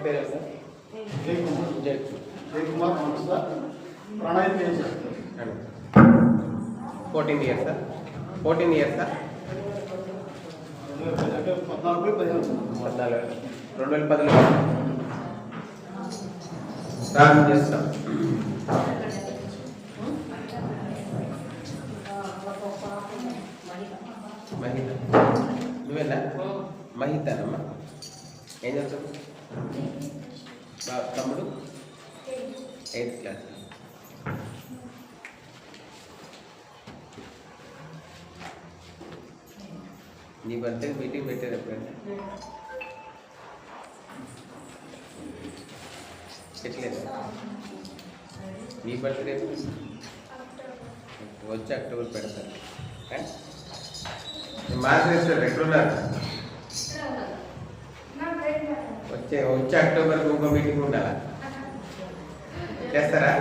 పేరు సార్ జయకుమార్ మనసుల Pranay Tej 14 years sir 14 years sir 2010లో ప్రారంభం చేస్తాం. మహిత నువ్వేనా? మహితనమ్మా. ఏం చేస్తావు? తమ్ముడు 8th క్లాస్. నీ బర్త్డే మీటింగ్ పెట్టారు ఎప్పుడంటే పెట్టలేదు. నీ బర్త్డే వచ్చి అక్టోబర్ పెడతారు. మాస్టర్ ఎక్కడున్నారు? వచ్చే అక్టోబర్ ఇంకో మీటింగ్ ఉండాలా? చేస్తారా?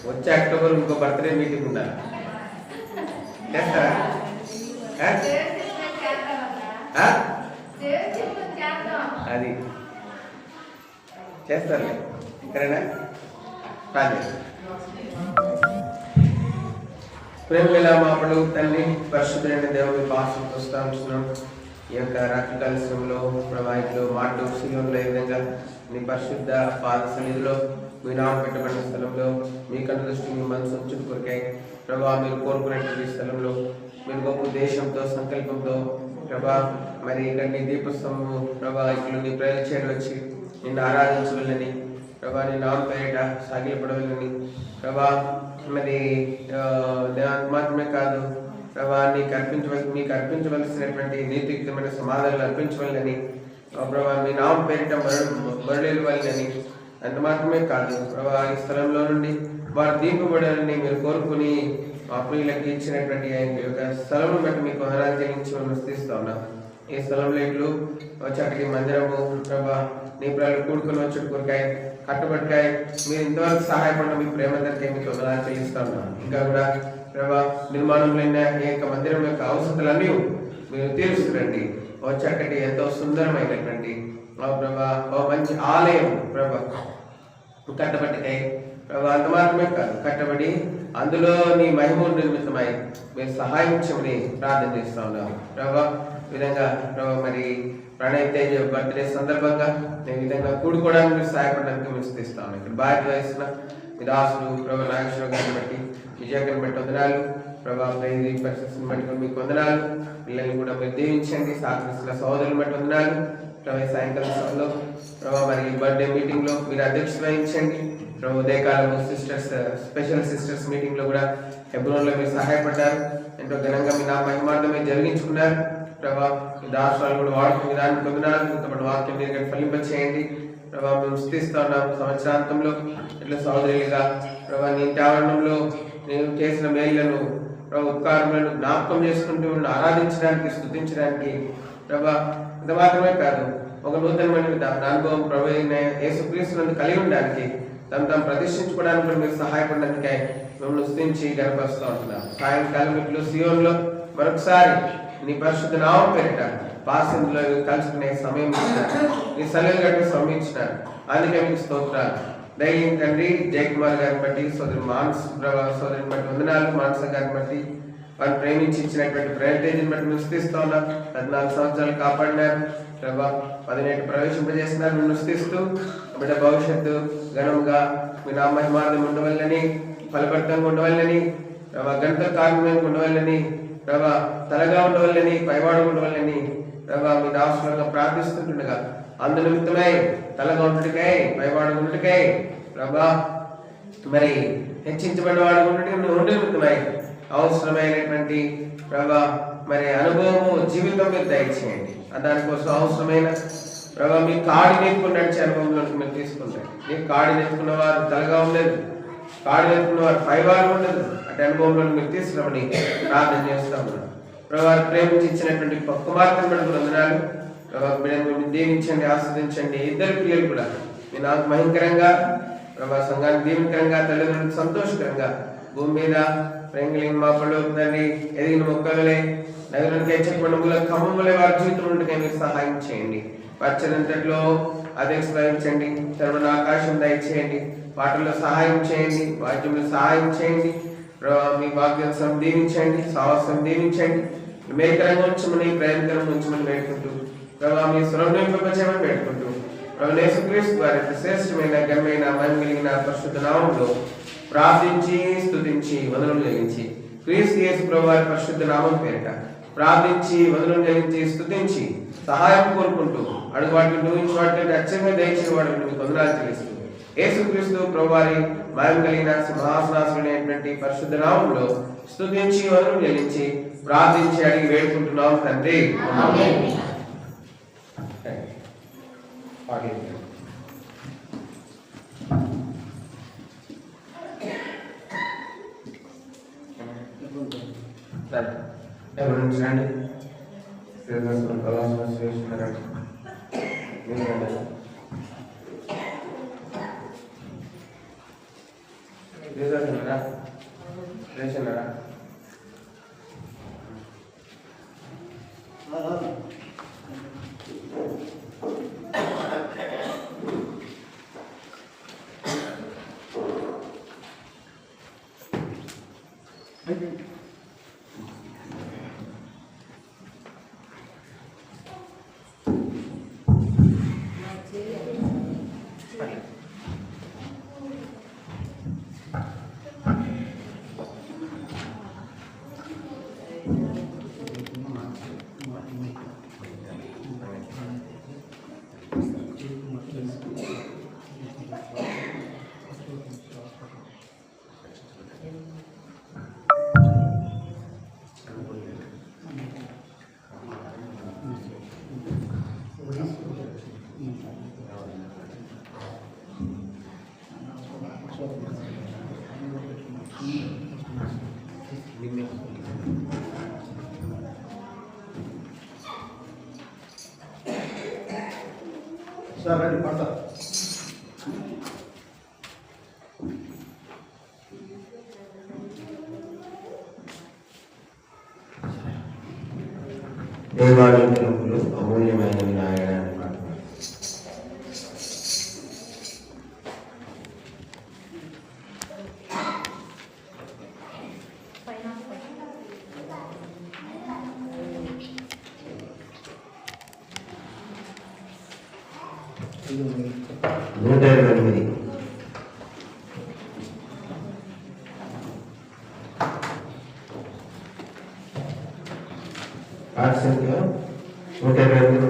వచ్చే అక్టోబర్ ఇంకో బర్త్డే మీటింగ్ ఉండాలా? చేస్తారా? అది చేస్తారులే. సరేనా? రాజే ప్రేమల మాపడు తల్లి పరిశుద్ధమైన దేవుని పాసం చూస్తూ ఉంటున్నాం. ఈ యొక్క రక్తకలశంలో ప్రవాహిలో మాటు శిలంలో ఏ విధంగా నీ పరిశుద్ధ పాద సన్నిధిలో మీ నామం పెట్టబడిన స్థలంలో మీ కన్ను దృష్టి మీ మనసు ఉంచుకు కొరికాయి ప్రభా. మీరు కోరుకున్నటువంటి స్థలంలో మీరు గొప్ప ఉద్దేశంతో సంకల్పంతో ప్రభా మరి ఇక్కడ నీ దీపస్తంభము ప్రభా ఇక్కడ నీ ప్రజలు చేరి వచ్చి నిన్ను ఆరాధించవలని ప్రభా, నీ నామం పేరిట సాగిలపడవలని ప్రభా. మరి మాత్రమే కాదు ప్రభా, మీకు అర్పించవలసినటువంటి నీతియుక్తమైన సమాధానాలు అర్పించవాలని ప్రభా, మీ నామం పేరిట మరలేవాలని. అంత మాత్రమే కాదు ప్రభా, ఈ స్థలంలో నుండి వారు దీపబడాలని మీరు కోరుకుని మా ప్రియులకు ఇచ్చినటువంటి యొక్క స్థలం బట్టి మీకు వందనాలు చెల్లించి స్థిస్తూ ఉన్నాం. ఈ స్థలంలో ఇట్లు చక్కటి మందిరము ప్రభా, నీ ప్రజలు కూడుకుని వచ్చి కొరకాయ కట్టుబడికాయ మీరు ఇంతవరకు సహాయపడిన మీ ప్రేమ దగ్గర మీకు వందనాలు చెల్లిస్తూ ఉన్నాం. ఇంకా కూడా ప్రభా, నిర్మాణంలో ఈ యొక్క మందిరం యొక్క అవసరాలన్నీ మీరు తీరుస్తురండి. చక్కటి ఎంతో సుందరమైనటువంటి ప్రభా మంచి ఆలయం ప్రభా కట్టబడికాయ ప్రభా. అంత మాత్రమే కాదు కట్టబడి అందులో నీ మహిమ నిర్మితమై మీరు సహాయం చేయమని ప్రార్థన చేస్తా ఉన్నాం ప్రభా. విధంగా ప్రభా మరి ప్రణయ్ తేజ్ బర్త్డే సందర్భంగా నేను విధంగా కూడుకోవడానికి మీరు సహాయపడడానికి మేము స్థిస్తాను. ఇక్కడ బాధ్యత వహిస్తున్న మీ దాసులు ప్రభా నాగేశ్వర గారిని బట్టి విజయగారిని బట్టి వందనాలు ప్రభా. పరిస్థితిని బట్టి మీకు వందనాలు. పిల్లల్ని కూడా మీరు దీవించండి. సహకరిస్తున్న సహోదరులను బట్టి వందనాలు ప్రభా. సాయంకాలం సమయంలో ప్రభా మరి బర్త్డే మీటింగ్ లో మీరు అధ్యక్షత వహించండి ప్రభా. ఉదయకాలం స్పెషల్ సిస్టర్స్ మీటింగ్ లో కూడా హెబ్రోన్ లో మీరు సహాయపడ్డారు. ఎంతో ఘనంగా మీ నా మహిమార్థమే జరిగించుకున్నారు ప్రభా. మీ దాసులు కూడా వాడుకునే విధానం పొందినారు. ఇంతటి వాక్యం మీరు ఫలింపచేయండి ప్రభా. మేము స్థిస్తూ ఉన్నాం సంవత్సరాంతంలో ఇట్లా సహోదరులుగా ప్రభా నీ ఆవరణంలో నేను చేసిన మేళ్లను ప్రభా ఉపకారములను జ్ఞాపకం చేసుకుంటూ ఆరాధించడానికి స్తుతించడానికి ప్రభా. ఇంత మాత్రమే కాదు ఒక నూతనమైన అనుభవం ప్రభు యేసుక్రీస్తునందు కలిగి ఉండడానికి తను ప్రతిష్ఠించుకోవడానికి కూడా మీరు సహాయపడడానికే మిమ్మల్ని స్తుతించి గర్భస్తూ ఉంటున్నాం. సాయంకాలం ఇట్లు సియోన్లో మరొకసారి నీ పరిశుద్ధ నామం పేరిట పాసిందులో కలుసుకునే సమయం ఇచ్చినారు. నీ సలహా గట్టి సమయం ఇచ్చినారు. అందుకే మీకు స్తోత్రాలు. దైవం తండ్రి జయకుమార్ గారిని బట్టి సోదరిని బట్టి వందనాలు. మానస గారిని బట్టి వారు ప్రేమించి ఇచ్చినటువంటి ప్రేమతేజీని బట్టి మేము స్థిస్తూ ఉన్నాం. 14 సంవత్సరాలు కాపాడినారు ప్రభా. 17 ప్రవేశింపజేసినారు. మేము స్థిస్తూ బిడ్డ భవిష్యత్తు ఘనంగా మీ నా మహిమార్థం ఉండవాలని ఫలభరితంగా ఉండవాలని ప్రభా. గంట కార్మికంగా ఉండవాలని ప్రభా. తలగా ఉండవాలని పైవాడు ఉండవాలని ప్రభా మీ దాసులుగా ప్రార్థిస్తుంటుండగా అందు నిమిత్తమై తలగా ఉండటికై పైవాడు ఉండటికై ప్రభా మరి హెచ్చించబడినవాడు ఉండే నిమిత్తమై అవసరమైనటువంటి ప్రభా మరి అనుభవము జీవితం మీరు దయచేయండి. దానికోసం అవసరమైన ప్రభా మీ కాడి నెత్తుకుని నడిచే అనుభవంలోకి మీరు తీసుకుంటారు. మీ కాడి నెత్తుకున్న వారు తలగా ఉండదు, కాడి నెత్తుకున్న వారు పైవారు ఉండదు. అటు అనుభవంలో మీరు తీసుకురామని ప్రార్థన చేస్తా ఉన్నాను ప్రభా. ప్రేమించి ఇచ్చినటువంటి కుమార్తెను బట్టి వందనాలు ప్రభా. బిడ్డను దీవించండి, ఆస్వాదించండి. ఇద్దరు పిల్లలు కూడా మీ నాకు భయంకరంగా ప్రభా సంఘానికి దీవెనకరంగా తల్లిదండ్రులకు సంతోషకరంగా భూమి మీద ప్రేంగిలింగ్ మా పళ్ళు తండ్రి ఎదిగిన మొక్కలే నగరానికి హెచ్చరిపడిన ఖమ్మములే వారి జీవితం ఉండగా మీరు సహాయం చేయండి. పచ్చనంతట్లో అధిష్ఠించండి. తరుణ ఆకాశం దయచేయండి. పాటల్లో సహాయం చేయండి, వాక్యంలో సహాయం చేయండి. ప్రభావ మీ వాక్యం దీవించండి, సాహసం దీవించండి. మేకరంగా ఉంచమని, ప్రయాణకరంగా ఉంచమని వేడుకుంటూ, ప్రభావ మీ స్వరం నింపచేయమని వేడుకుంటూ, ప్రభు యేసుక్రీస్తు వారి శ్రేష్టమైన ఘనమైన మహిమ కలిగిన పరిశుద్ధ నామములో ప్రార్థించి స్తుతించి వందనం చెల్లించి, క్రీస్తు యేసు ప్రభు వారి పరిశుద్ధ నామం పేరిట ప్రార్థించి వందనం చెల్లించి స్తుతించి సహాయం కోరుకుంటూ, అడుగు వాటిని నూయించి వాటిని అచ్చంగా దయచేసి వాడిని వందనాలు చెల్లిస్తూ, యేసుక్రీస్తు ప్రభు వారి మహిమ కలిగిన సింహాసనాసుడైనటువంటి పరిశుద్ధ నామములో స్తుతించి వందనం చెల్లించి ప్రార్థించి అడిగి వేడుకుంటున్నాం తండ్రి. ఎవరు రండి, సార్ రండి పడతారు. దేవాలయంలో అమూల్యమైన నాయనాన్ని నూట 28 8 సంఖ్య 128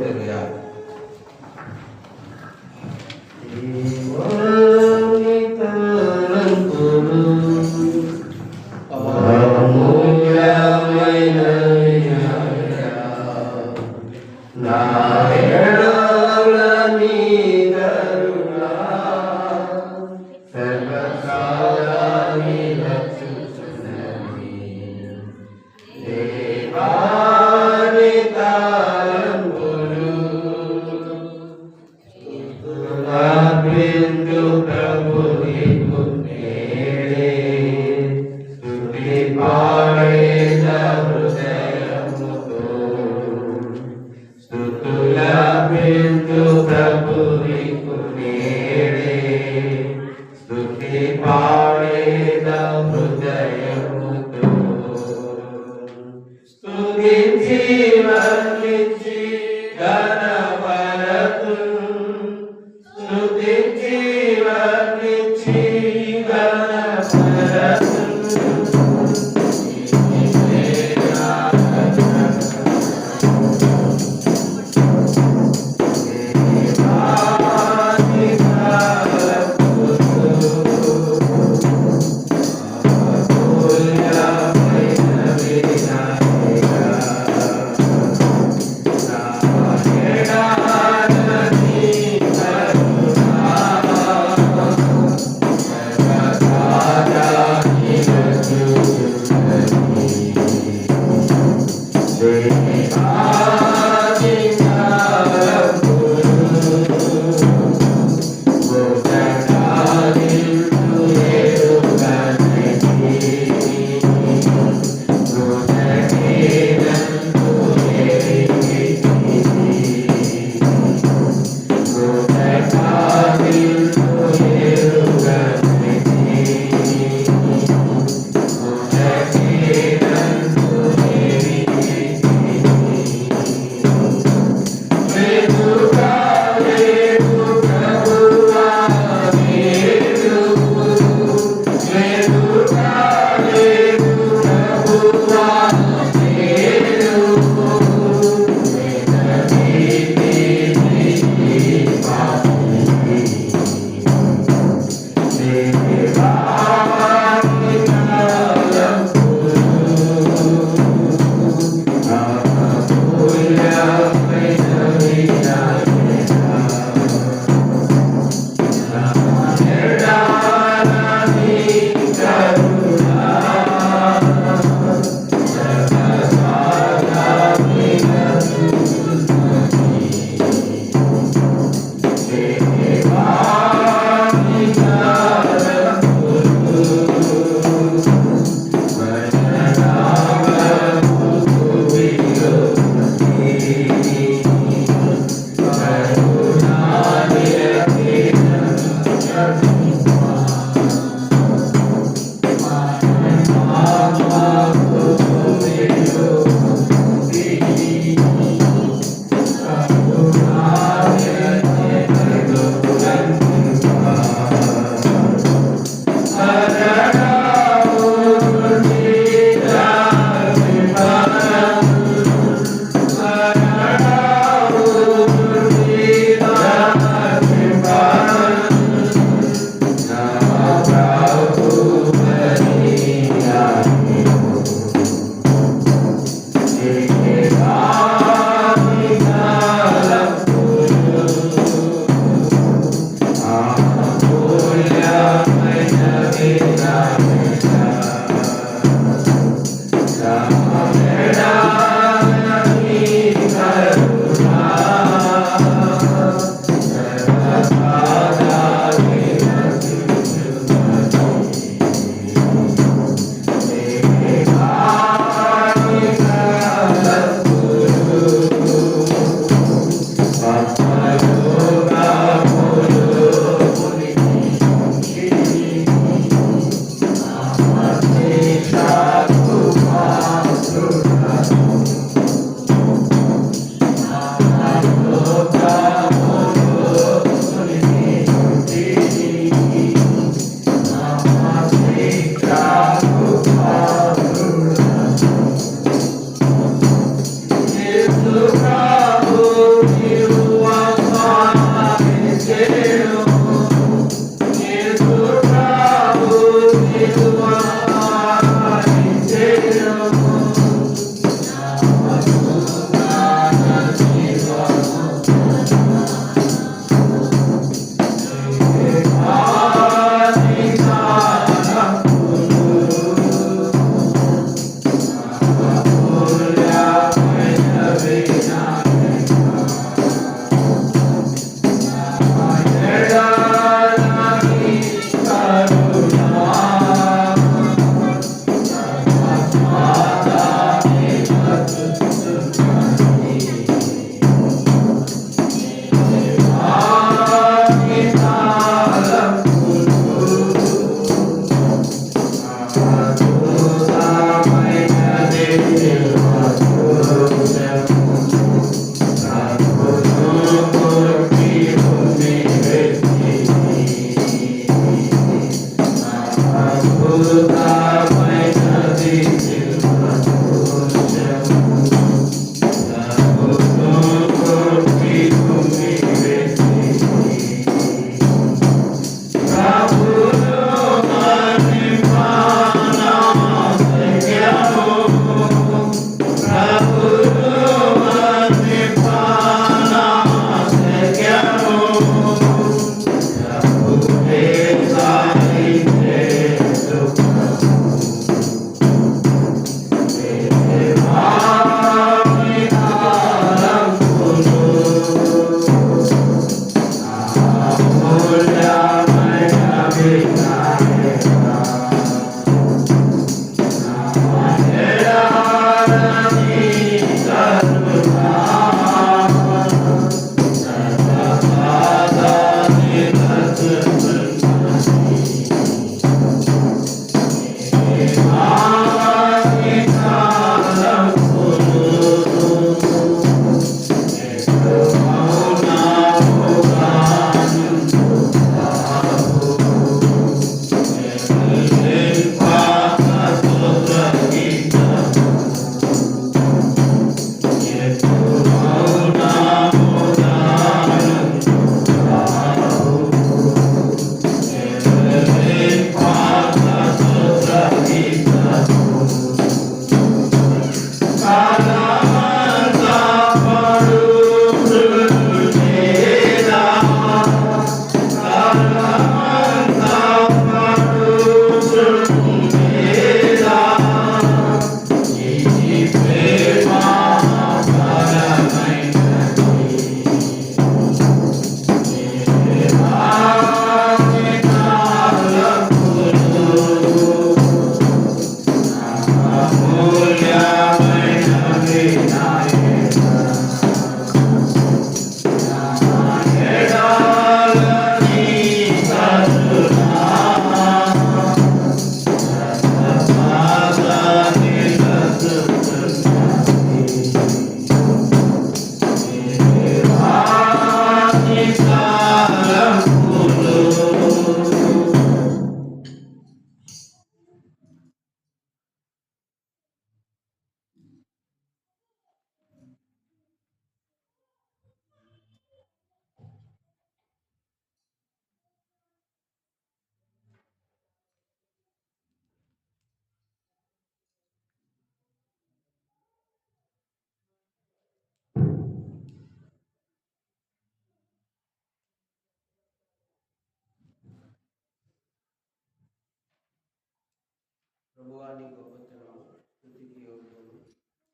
ప్రభువా నీ గొప్పతనము స్తుతికి యోగ్యము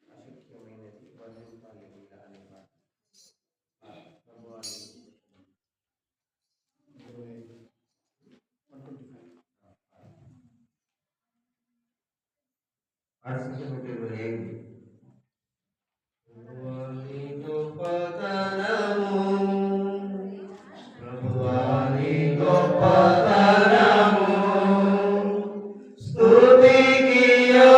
అశక్యమైనది వర్ణింపాలి ఇలా అనే మాట. ప్రభువా నీ గొప్పతనము. 125.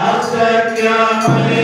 Asakyamai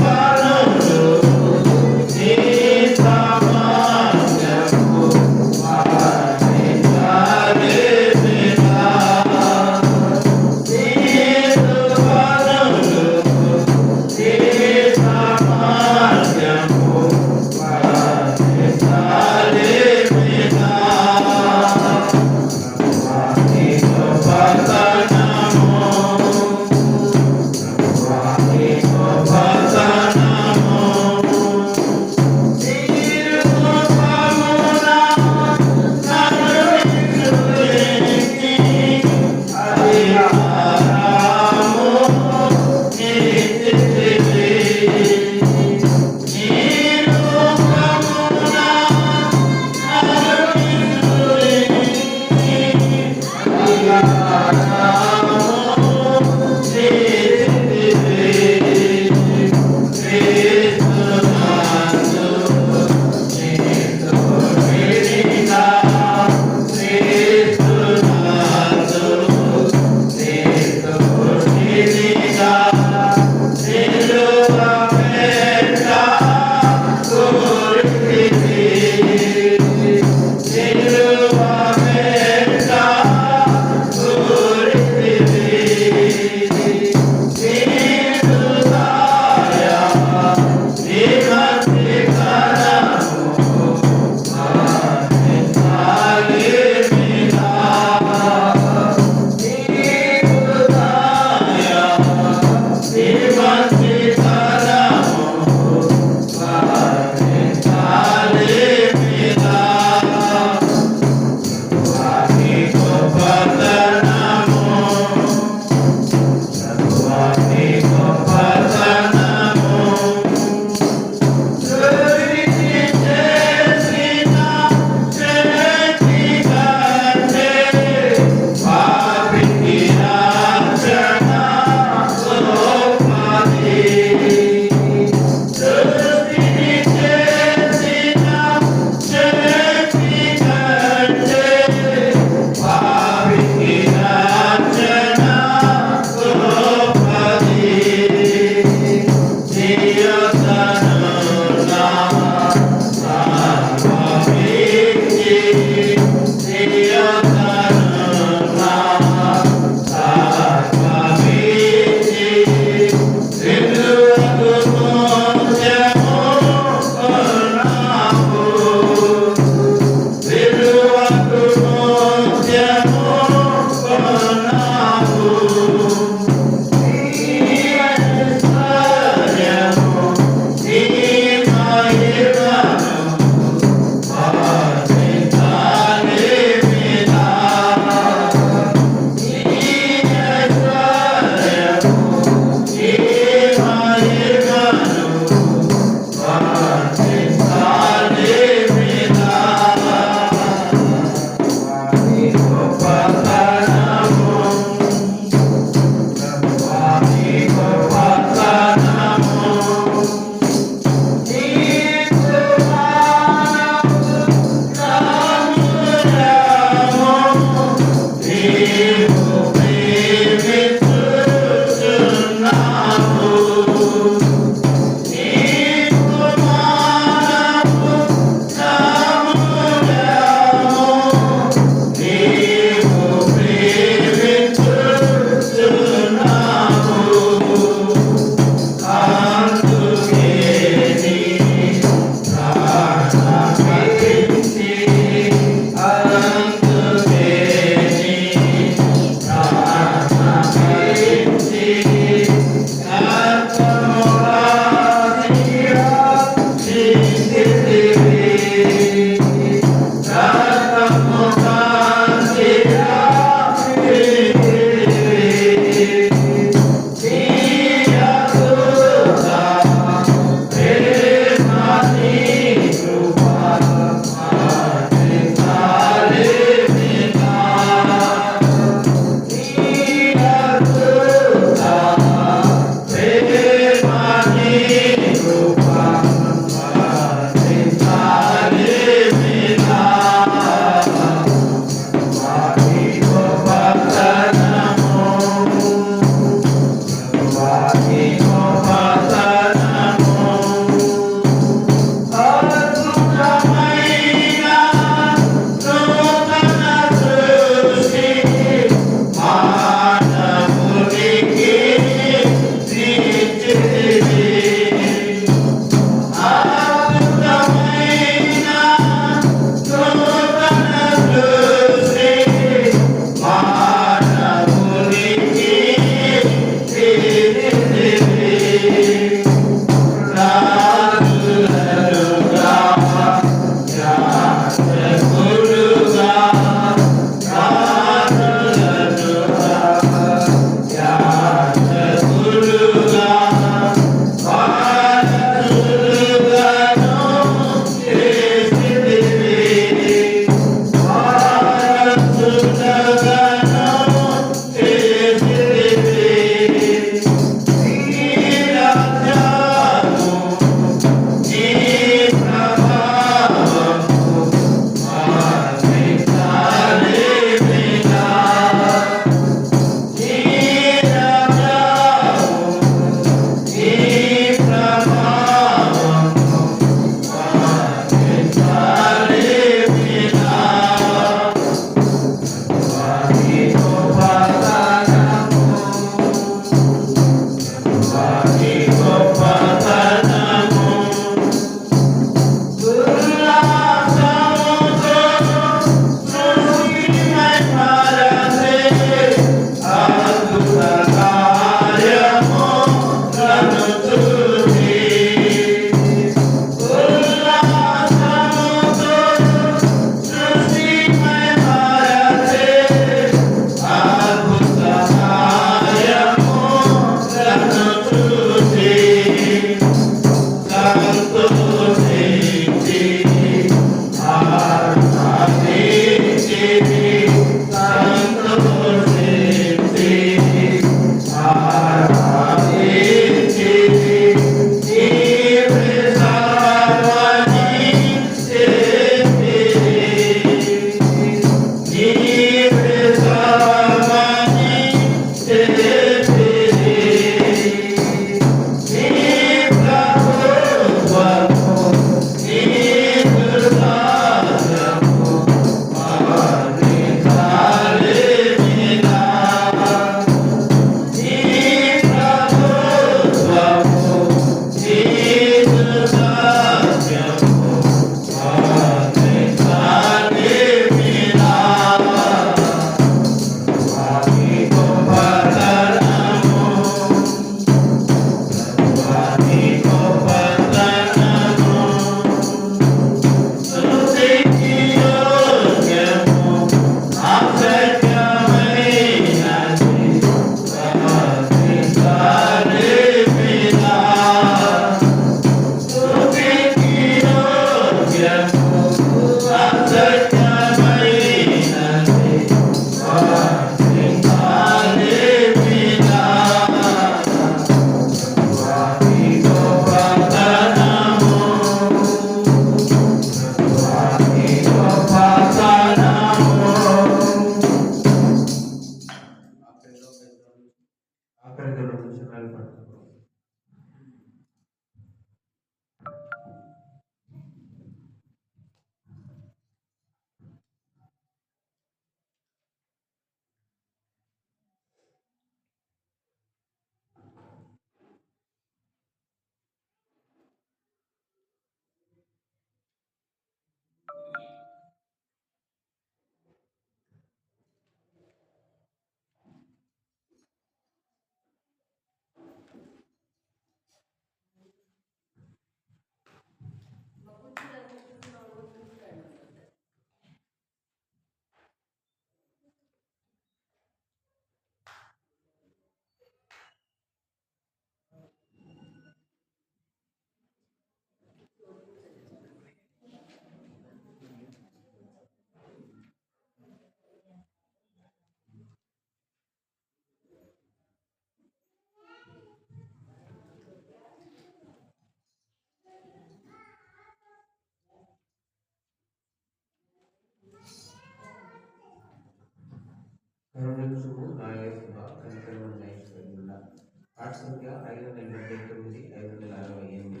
కార్డ్ సంఖ్య 579 568.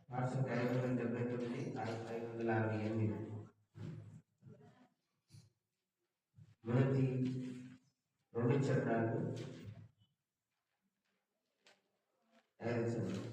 కార్డ్ సంఖ్య 579 568. మొదటి 2 చరణాలు తయారు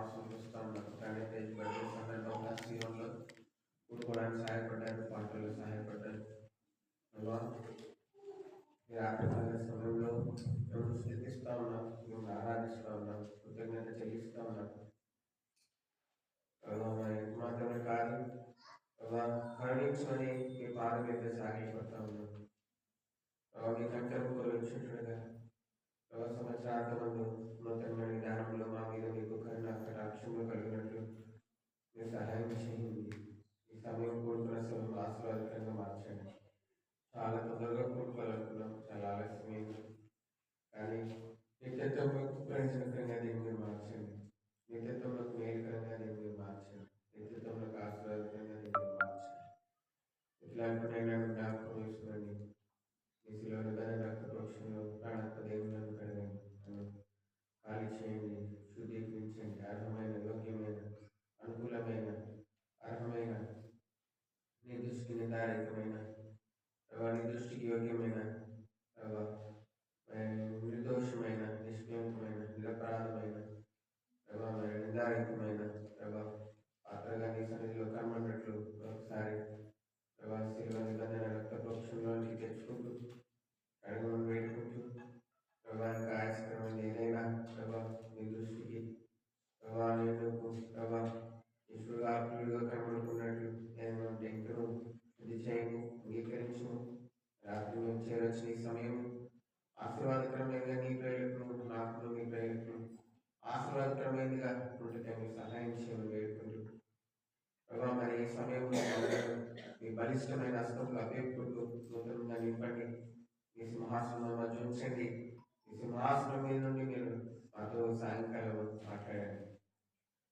బాప్సం చూస్తూ ఉన్నాం. కానీ బర్త్డే సందర్భంగా సీఎంలో కూడుకోవడానికి సహాయపడ్డారు, పంటలు సహాయపడ్డారు. ఈ రాత్రికాల సమయంలో మేము స్థితిస్తూ ఉన్నాం, మేము ఆరాధిస్తూ ఉన్నాం, కృతజ్ఞత చెల్లిస్తూ ఉన్నాం. మాత్రమే కాదు, కరుణించమని మీ పాద మీద సాగిపడతా ఉన్నాం. మీ కంకరం కురిపించుండగా సంవత్సరాంతమందు నూతనమైన విధానంలో మా మీద మీకు కరుణ కటాక్షములు కలిగినట్లు మీరు సహాయం చేయండి. ఈ సమయం కూడుకున్న సమయం ఆశీర్వాదకరంగా మార్చండి. చాలా తొందరగా కూడుకోవాలనుకున్నాం, చాలా ఆలస్యమైంది. కానీ నిత్యత్వంలోకి ప్రయోజనకరంగా దీన్ని మీరు మార్చండి. నిత్యత్వంలోకి మేలుకరంగా దీన్ని మీరు మార్చండి. నిత్యత్వంలోకి ఆశీర్వాదకరంగా దీన్ని మీరు మార్చండి. ఇట్లాంటి జ్ఞాపకం చేసుకోండి. మీ శిలువ రక్తపక్షంలో ప్రాణాత్మ దేవులను కడగండి, ఖాళీ చేయండి, శుద్ధీకరించండి. అర్హమైన, యోగ్యమైన, అనుకూలమైన, అర్హమైన, నీ దృష్టికి నిర్ధారితమైన, నీ దృష్టికి యోగ్యమైన, నిర్దోషమైన, నిష్కలంకమైన, నిరపరాధమైన, నిర్ధారితమైన పాత్రగా నీ సన్నిధిలో కనబడినట్లు ఒకసారి శిలువ నిబంధన రక్తపక్షంలోనికి తెచ్చుకుంటూ అడుగును వేడుకుంటూ ప్రభానికి ఆయాస్కరమైన ఏదైనా మీ దృష్టికి ఈశ్వరుగా కనబడుకున్నట్లు నేను ఇంకను ఇది చేయము, అంగీకరించు. రాత్రి మేము చేరొచ్చిన ఈ సమయం ఆశీర్వాదకరమైనగా నీ ప్రేరణను, నాకు నీ ప్రేరణను ఆశీర్వాదకరమైనదిగా ఉంటుంటే మీరు సహాయం చేయమని వేడుకుంటూ ప్రభావ మరి ఈ సమయంలో మీ బలిష్టమైన హస్తంలో అభ్యర్థులు నూతనంగా నింపండి. మీ సింహాసనం మధ్య ఉంచండి. మీ సింహాసనం మీద నుండి మీరు మాతో సాయంకాలం మాట్లాడండి.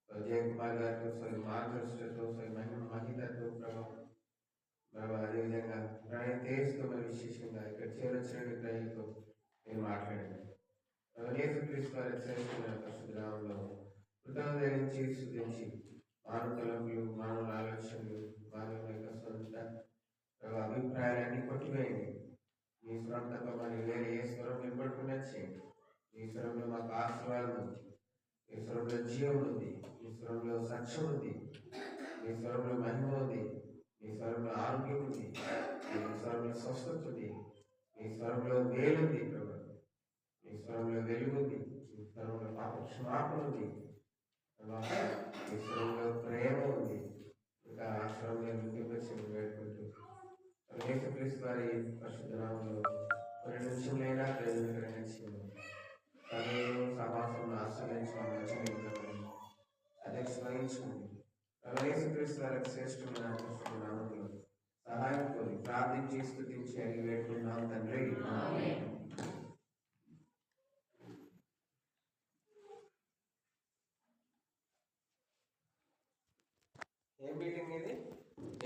జయకుమార్ గారితో స్వయం మార్గదర్శకులతో స్వయం మహిళతో ప్రభావ అదేవిధంగా ప్రణయ తేజతో మరి విశేషంగా ఇక్కడ చేరొచ్చిన గ్రహితో మీరు మాట్లాడండి. యేసుక్రీస్తు వారి శ్రేష్టమైన పరిశుద్ధనామంలో కృతజ్ఞతరించి స్తుతించి మానవ తలంపులు, మానవుల ఆలోచనలు, మానవుల యొక్క సొంత అభిప్రాయాలన్నీ కొట్టివేయండి. మీ స్వరం తప్ప మరి వేరే ఏ స్వరం వినపడకుండా చేయండి. మీ స్వరంలో మాకు ఆశీర్వాదం ఉంది, మీ స్వరంలో జీవం ఉంది, మీ స్వరంలో సత్యం ఉంది, మీ స్వరంలో మహిమ ఉంది, మీ స్వరంలో ఆరోగ్యం ఉంది, మీ స్వరంలో స్వస్థత ఉంది, మీ స్వరంలో వేలుంది ప్రభు, మీ స్వరంలో వెలుగుంది, మీ స్వరంలో పాప క్షమాపణ ఉంది, మీ స్వరంలో ప్రేమ ఉంది. ఇంకా ఆ స్వరంలో ముఖ్యపరిచి వేడుకుంటూ యేసుక్రీస్తు వారి పరిశుద్ధ నామములో కొన్ని నిమిషంలైనా ప్రయోజనకరంగా చేయండి. సమయంలో సమాసంలో ఆశ్రయించమని అధ్యక్ష వహించండి. యేసుక్రీస్తు వారికి శ్రేష్టమైన పరిశుద్ధ నామములో సహాయం కోరి ప్రార్థించి స్తుతించి అడిగి వేడుకుంటున్నాం తండ్రి. ఏం మీటింగ్ ఇది?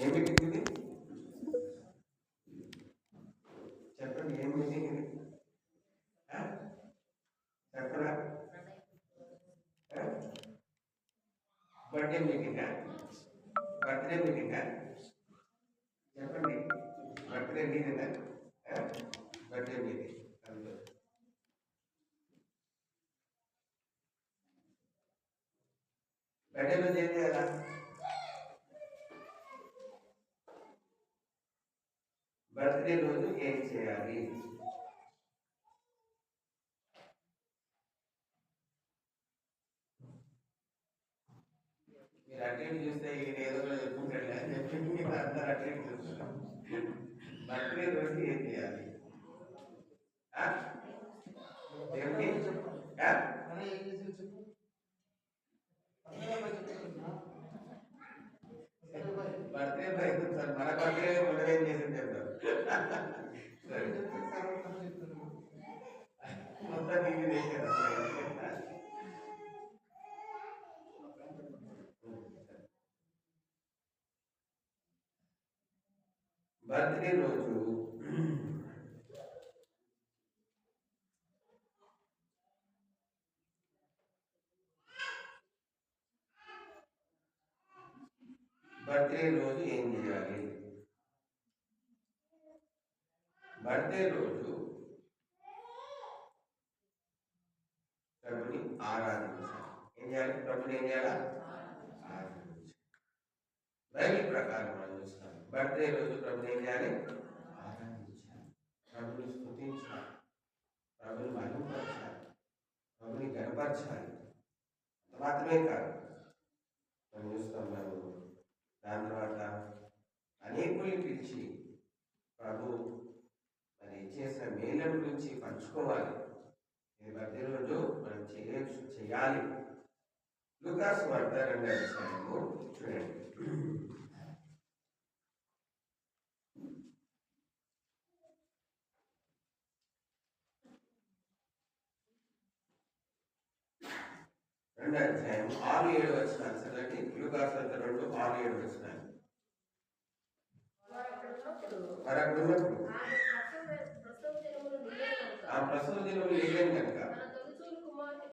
ఏం మీటింగ్ ఇది? చెప్పండి, ఏం మీటింగ్ ఇది? చెప్పరా? బర్త్డే మీటింగా? బర్త్డే మీటింగా? చెప్పండి, బర్త్డే మీటింగా? బర్త్డే మీటింగ్ అందులో బర్త్డే రోజు ఏం చేయాలా? బర్త్డే రోజు ఏం చేయాలి? మీరు అటెండ్ చూస్తే ఈయన ఏదో కూడా చెప్పుకుంటాడు అని చెప్పి మీరు అందరూ అటెండ్ చూస్తున్నాం. బర్త్డే రోజు ఏం చేయాలి? బర్త్డే బయట సార్, మన బర్త్డే మనం ఏం చేసి చెప్తారు. మొత్తం నీళ్ళు చేశారు. బర్త్డే రోజు ఏం చేయాలి? బర్త్డే రోజు ప్రభుని ఆరాధించాలి. ఏం చేయాలి? ప్రభుని ఏం చేయాలా? ఆరాధించాలి. బైబిల్ ప్రకారం మనం చూస్తాం, బర్త్డే రోజు ప్రభుని ఏం చేయాలి? ఆరాధించాలి, ప్రభుని స్తుతించాలి, ప్రభుని మహిమపరచాలి, ప్రభుని గణపరచాలి. అంత మాత్రమే కాదు, మనం చూస్తాం దాని తర్వాత అనేకుల్ని పిలిచి ప్రభు మరి చేసిన మేళ్ళ గురించి పంచుకోవాలి. ఇది బర్త్డే రోజు మనం చేయాలి. లూకాసు వార్త 2వ అధ్యాయము చూడండి. రెండో అధ్యాయం 6-7 వచనాలు చదవండి. లూకాసు వార్త 2:6-7 వచనాలు. మరి అక్కడ ఉన్నప్పుడు ఆ ప్రసవ దినములు లేదని కనుక